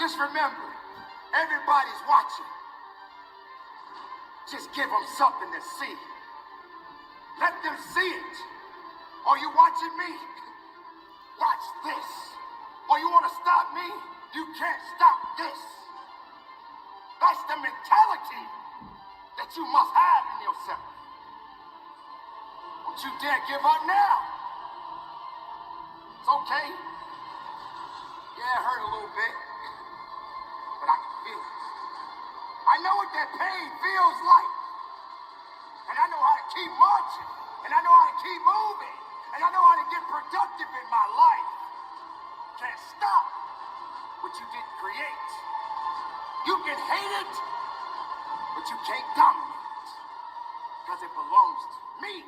Just remember, everybody's watching. Just give them something to see. Let them see it. Are you watching me? Watch this. Or you want to stop me? You can't stop this. That's the mentality that you must have in yourself. Don't you dare give up now. It's okay. Yeah, it hurt a little bit, but I can feel it. I know what that pain feels like. And I know how to keep marching. And I know how to keep moving. And I know how to get productive in my life. Can't stop what you didn't create. You can hate it, but you can't dominate it. Because it belongs to me.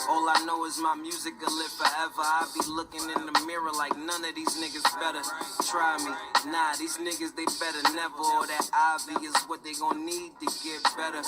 All I know is my music will live forever. I be looking in the mirror like none of these niggas better try me. Nah, these niggas, they better never. All that ivy is what they gon' need to get better.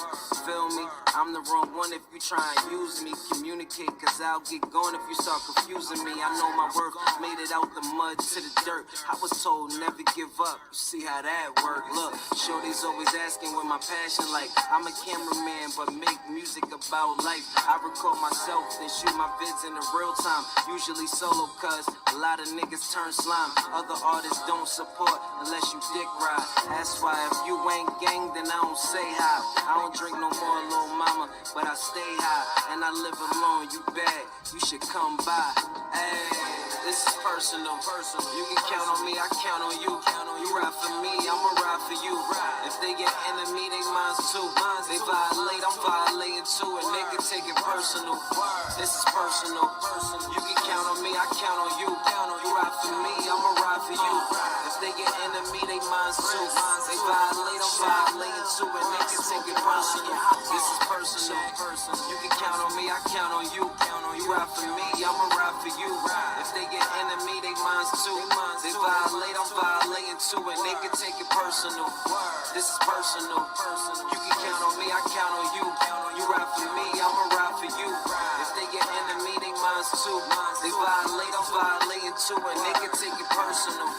Feel me? I'm the wrong one if you try and use me. Communicate, cause I'll get gone if you start confusing me. I know my worth, made it out the mud to the dirt. I was told never give up. You see how that work? Look, shorty's always asking what my passion like. I'm a cameraman, but make music about life. I record myself, then shoot my vids in the real time. Usually solo, cause a lot of niggas turn slime. Other artists don't support unless you dick ride. That's why if you ain't gang, then I don't say hi. I don't drink no more, little mama, but I stay high. And I live alone, you bad, you should come by. Hey, this is personal. You can count on me, I count on you. You ride for me, I'ma ride for you. If they get enemy, they mine too. They violate, I'm violating too. And they can take it personal. This is personal. You can count on me, I count on you. You ride for me, I'ma ride for you. If they get enemy, they mine too. They violate, I'm violating too. And they can take it personal. This is personal. You can count on me, I count on you. You ride for me, I'ma ride for you. If they get enemy, they mine too. They violate, I'm violating too. And they can take it personal. This is personal. You can count on me, I count on you. You ride for me, I'ma ride for you. If they get enemy, they mine too. They violate, I'm violating too. And they can take it personal.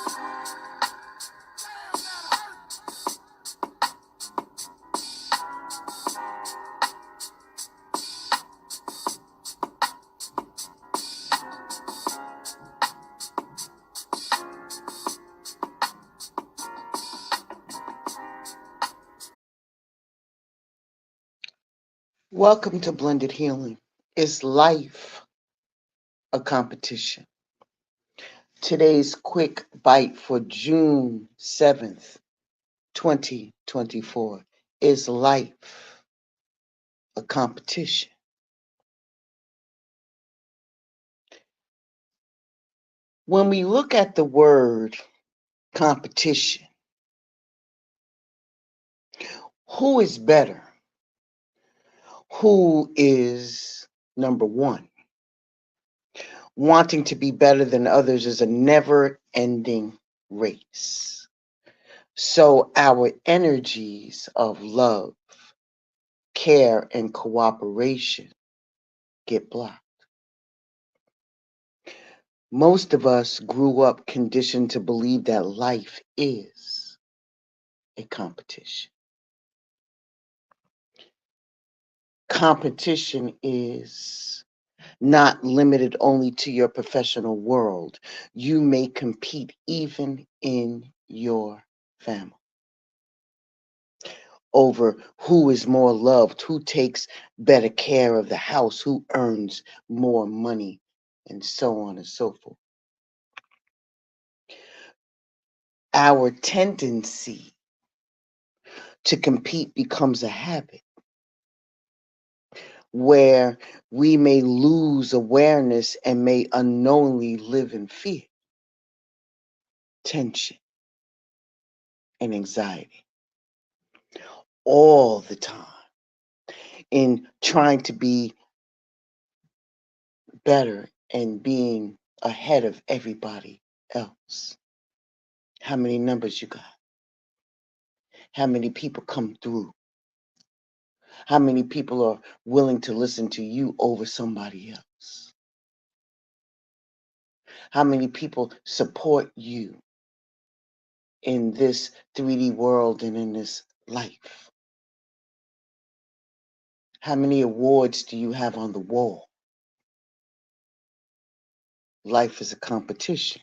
Welcome to Blended Healing. Is life a competition? Today's quick bite for June 7th, 2024. Is life a competition? When we look at the word competition, who is better? Who is number one? Wanting to be better than others is a never-ending race. So our energies of love, care, and cooperation get blocked. Most of us grew up conditioned to believe that life is a competition. Competition is not limited only to your professional world. You may compete even in your family over who is more loved, who takes better care of the house, who earns more money, and so on and so forth. Our tendency to compete becomes a habit where we may lose awareness and may unknowingly live in fear, tension, and anxiety all the time in trying to be better and being ahead of everybody else. How many numbers you got? How many people come through? How many people are willing to listen to you over somebody else? How many people support you in this 3D world and in this life? How many awards do you have on the wall? Life is a competition.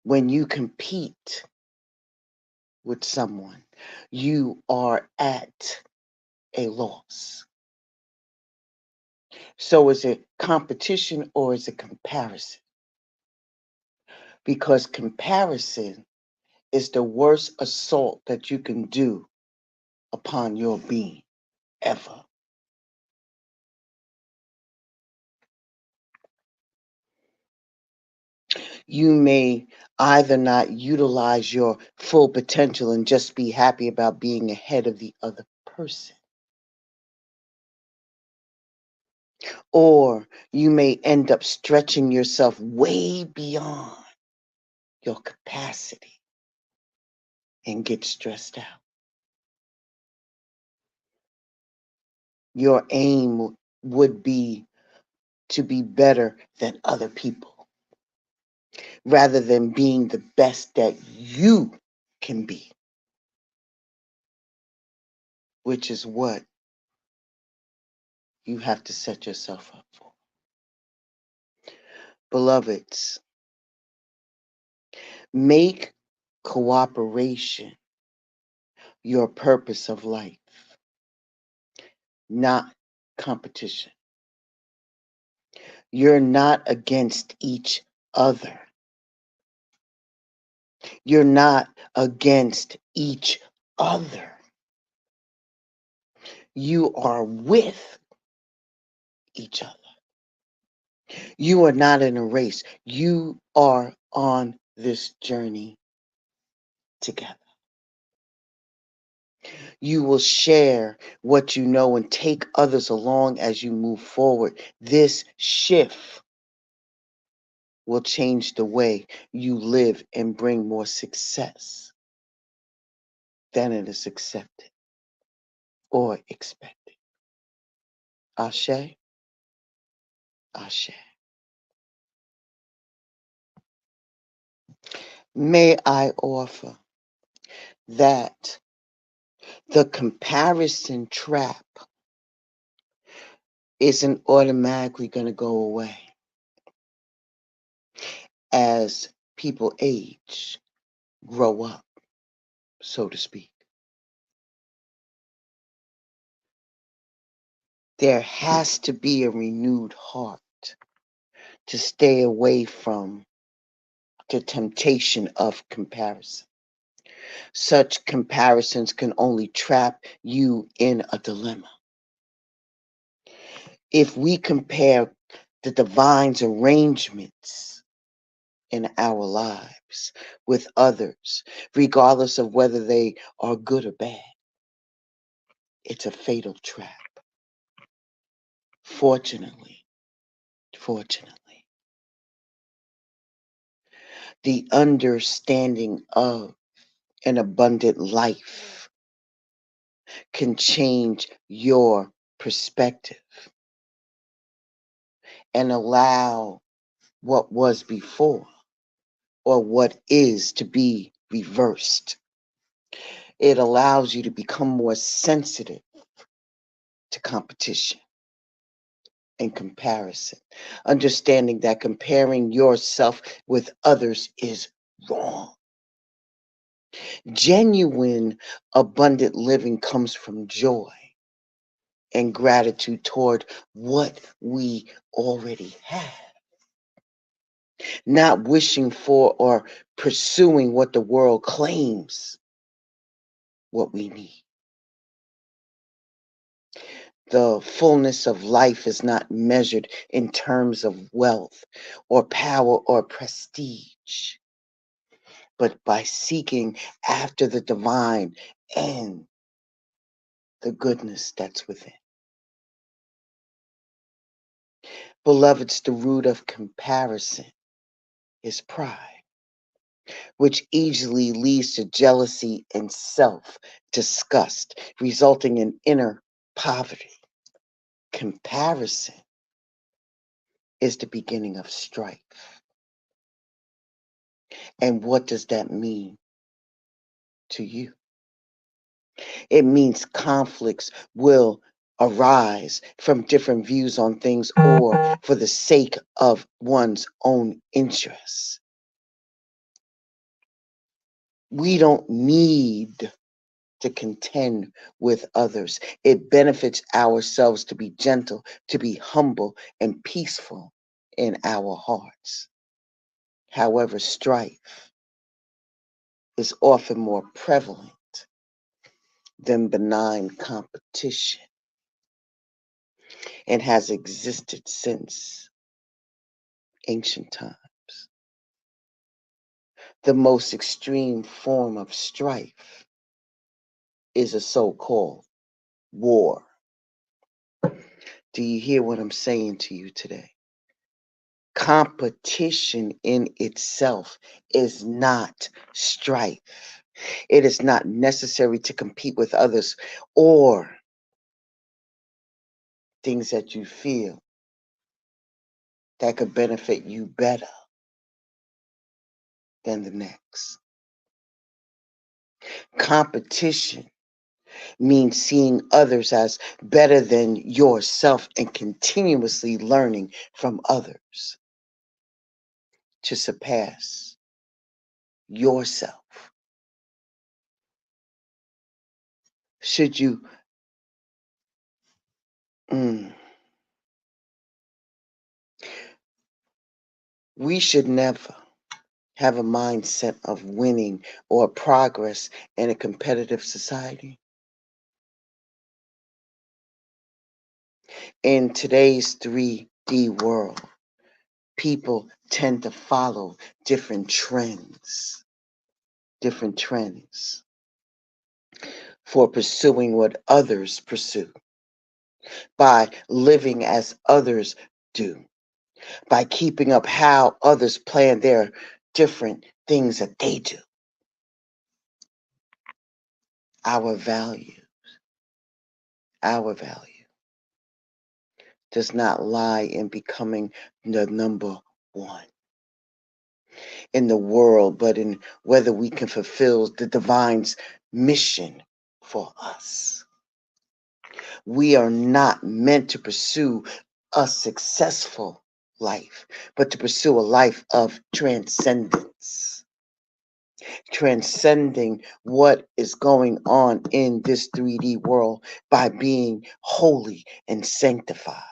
When you compete with someone, you are at a loss. So is it competition or is it comparison? Because comparison is the worst assault that you can do upon your being ever. You may either not utilize your full potential and just be happy about being ahead of the other person, or you may end up stretching yourself way beyond your capacity and get stressed out. Your aim would be to be better than other people rather than being the best that you can be, which is what you have to set yourself up for. Beloveds, make cooperation your purpose of life, not competition. You're not against each other. You're not against each other. You are with each other. You are not in a race. You are on this journey together. You will share what you know and take others along as you move forward. This shift will change the way you live and bring more success than it is accepted or expected. Ashe, Ashe. May I offer that the comparison trap isn't automatically going to go away as people age, grow up, so to speak. There has to be a renewed heart to stay away from the temptation of comparison. Such comparisons can only trap you in a dilemma. If we compare the divine's arrangements in our lives with others, regardless of whether they are good or bad, it's a fatal trap. Fortunately, fortunately, the understanding of an abundant life can change your perspective and allow what was before or what is to be reversed. It allows you to become more sensitive to competition. and comparison. Understanding that comparing yourself with others is wrong. Genuine, abundant living comes from joy and gratitude toward what we already have, not wishing for or pursuing what the world claims what we need. The fullness of life is not measured in terms of wealth or power or prestige, but by seeking after the divine and the goodness that's within. Beloveds, the root of comparison is pride, which easily leads to jealousy and self disgust, resulting in inner poverty. Comparison is the beginning of strife. And what does that mean to you? It means conflicts will arise from different views on things or for the sake of one's own interests. We don't need to contend with others. It benefits ourselves to be gentle, to be humble, and peaceful in our hearts. However, strife is often more prevalent than benign competition and has existed since ancient times. The most extreme form of strife is a so called war. Do you hear what I'm saying to you today? Competition in itself is not strife. It is not necessary to compete with others or things that you feel that could benefit you better than the next. Competition means seeing others as better than yourself and continuously learning from others to surpass yourself. Should you, mm, we should never have a mindset of winning or progress in a competitive society. In today's 3D world, people tend to follow different trends for pursuing what others pursue, by living as others do, by keeping up how others plan their different things that they do. Our value, our value does not lie in becoming the number one in the world, but in whether we can fulfill the divine's mission for us. We are not meant to pursue a successful life, but to pursue a life of transcendence, transcending what is going on in this 3D world by being holy and sanctified,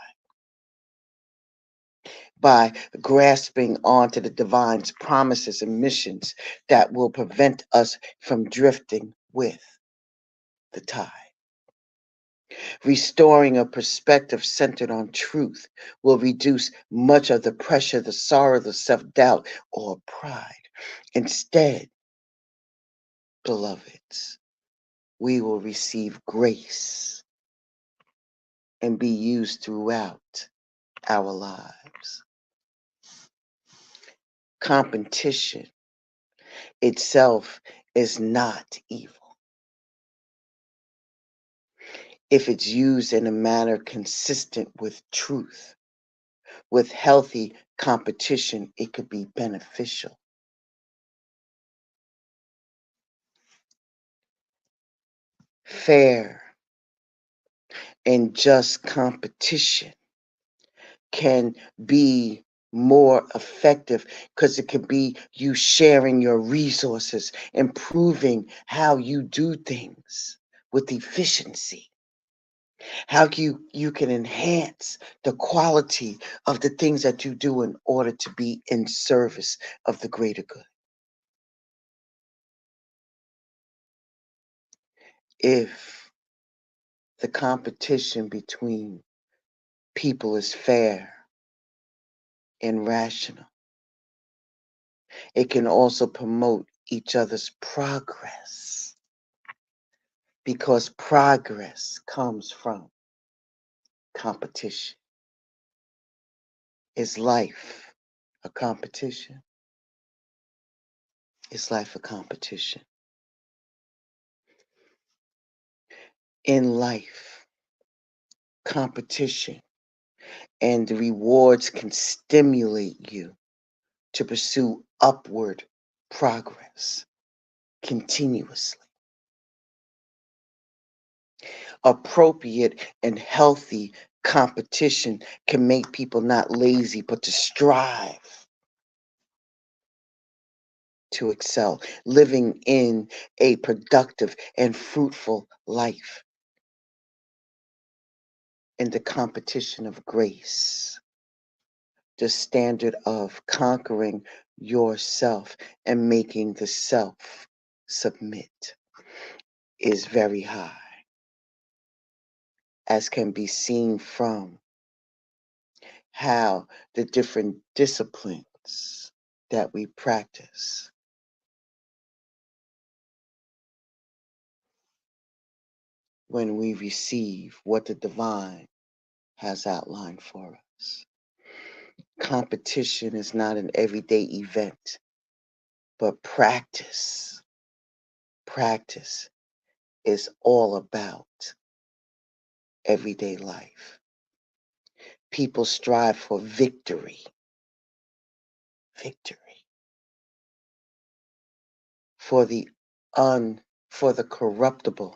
by grasping onto the divine's promises and missions that will prevent us from drifting with the tide. Restoring a perspective centered on truth will reduce much of the pressure, the sorrow, the self doubt, or pride. Instead, beloveds, we will receive grace and be used throughout our lives. Competition itself is not evil if it's used in a manner consistent with truth. With healthy competition, it could be beneficial. Fair and just competition can be more effective because it could be you sharing your resources, improving how you do things with efficiency, how you can enhance the quality of the things that you do in order to be in service of the greater good. If the competition between people is fair and rational, it can also promote each other's progress, because progress comes from competition. Is life a competition? Is life a competition? In life, competition and the rewards can stimulate you to pursue upward progress continuously. Appropriate and healthy competition can make people not lazy, but to strive to excel, living in a productive and fruitful life in the competition of grace. The standard of conquering yourself and making the self submit is very high, as can be seen from how the different disciplines that we practice when we receive what the divine has outlined for us. Competition is not an everyday event, but practice is all about everyday life. People strive for victory, for the for the corruptible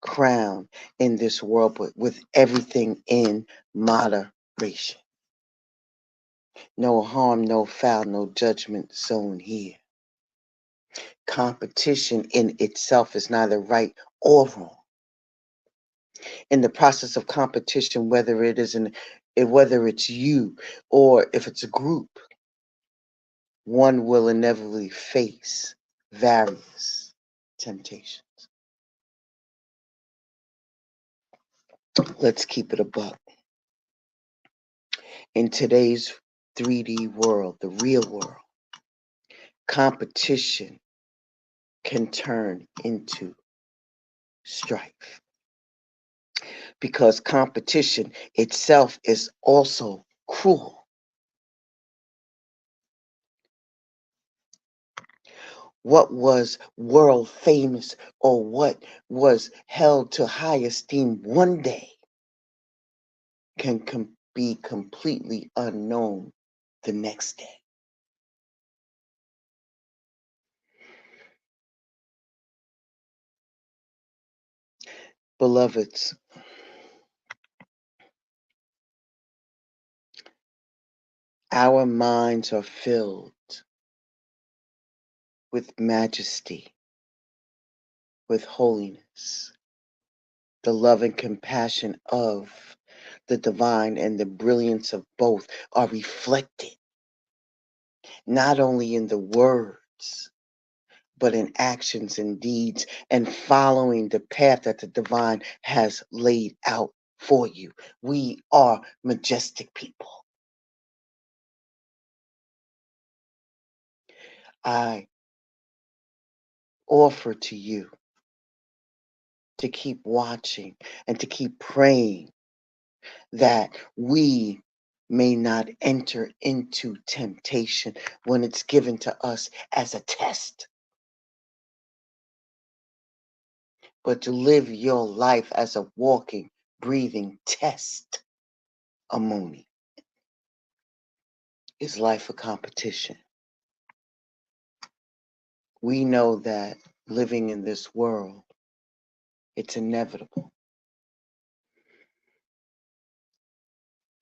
crown in this world, but with everything in moderation. No harm, no foul, no judgment zone here. Competition in itself is neither right or wrong. In the process of competition, whether it's you or if it's a group, one will inevitably face various temptations. Let's keep it a buck. In today's 3D world, the real world, competition can turn into strife, because competition itself is also cruel. What was world famous or what was held to high esteem one day can be completely unknown the next day. Beloveds, our minds are filled with majesty, with holiness, the love and compassion of the divine and the brilliance of both are reflected not only in the words, but in actions and deeds, and following the path that the divine has laid out for you. We are majestic people. I offer to you to keep watching and to keep praying that we may not enter into temptation when it's given to us as a test, but to live your life as a walking, breathing test. Amoni. Is life a competition? We know that living in this world, it's inevitable.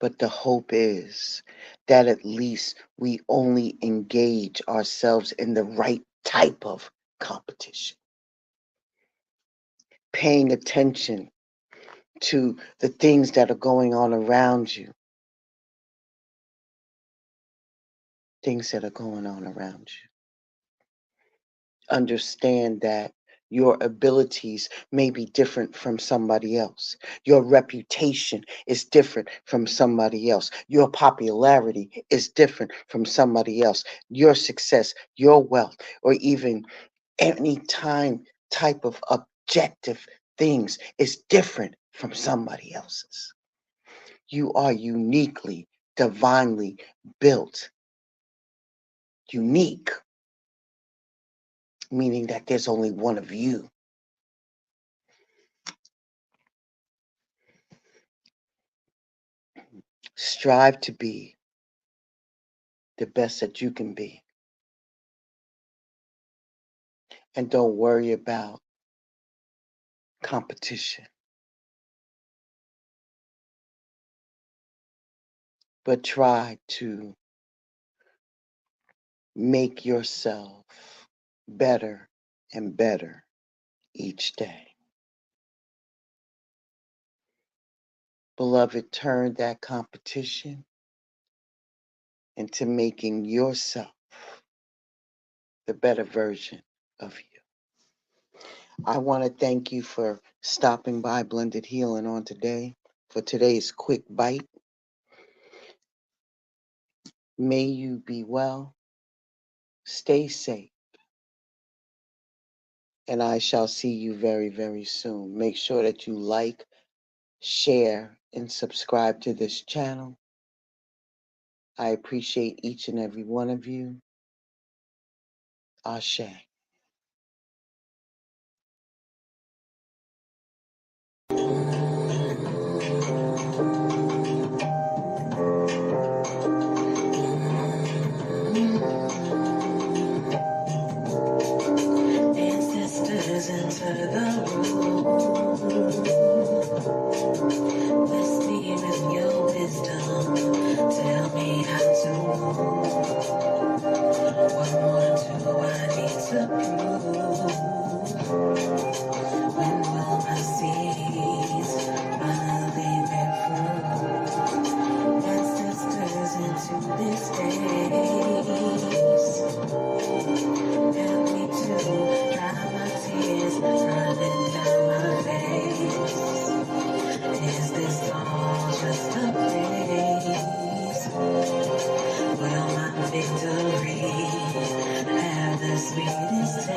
But the hope is that at least we only engage ourselves in the right type of competition, paying attention to the things that are going on around you, things that are going on around you. Understand that your abilities may be different from somebody else. Your reputation is different from somebody else. Your popularity is different from somebody else. Your success, your wealth, or even any type of objective things is different from somebody else's. You are uniquely, divinely built. Unique, meaning that there's only one of you. Strive to be the best that you can be. And don't worry about competition, but try to make yourself better and better each day. Beloved, turn that competition into making yourself the better version of you. I want to thank you for stopping by Blended Healing on today for today's quick bite. May you be well, stay safe, and I shall see you very, very soon. Make sure that you like, share, and subscribe to this channel. I appreciate each and every one of you. Ashe. Ancestors enter the room. Bless me with your wisdom. Tell me how to move. What more do I need to prove? When will my seeds finally bear fruit? Ancestors into this space. Help me to dry my tears running down my face. Is this all just a phase? Will my victory have the sweetest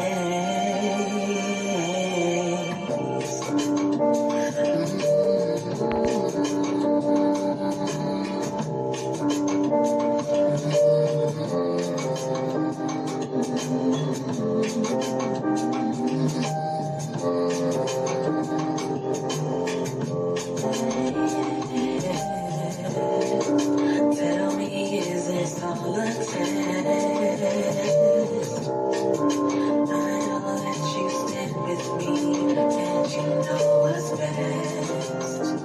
Tell me, is this all a test? I know that you stand with me, and you know what's best.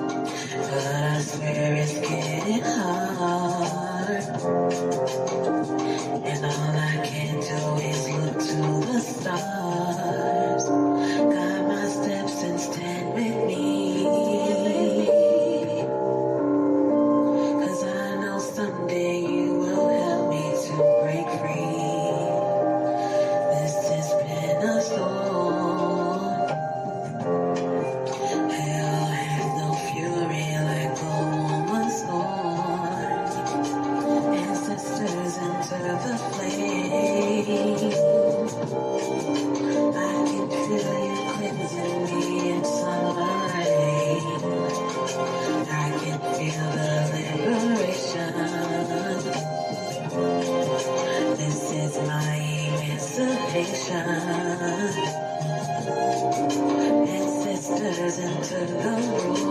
But I swear it's getting hard, and all I can do is look to the stars. Guide my steps and stand with me. Someday you will help me to break free. This has been a storm. Hell has no fury like a woman's scorn. Ancestors enter the flame. I can feel you cleansing me in summer rain. I can feel the liberation. This is my emancipation. Ancestors into the room.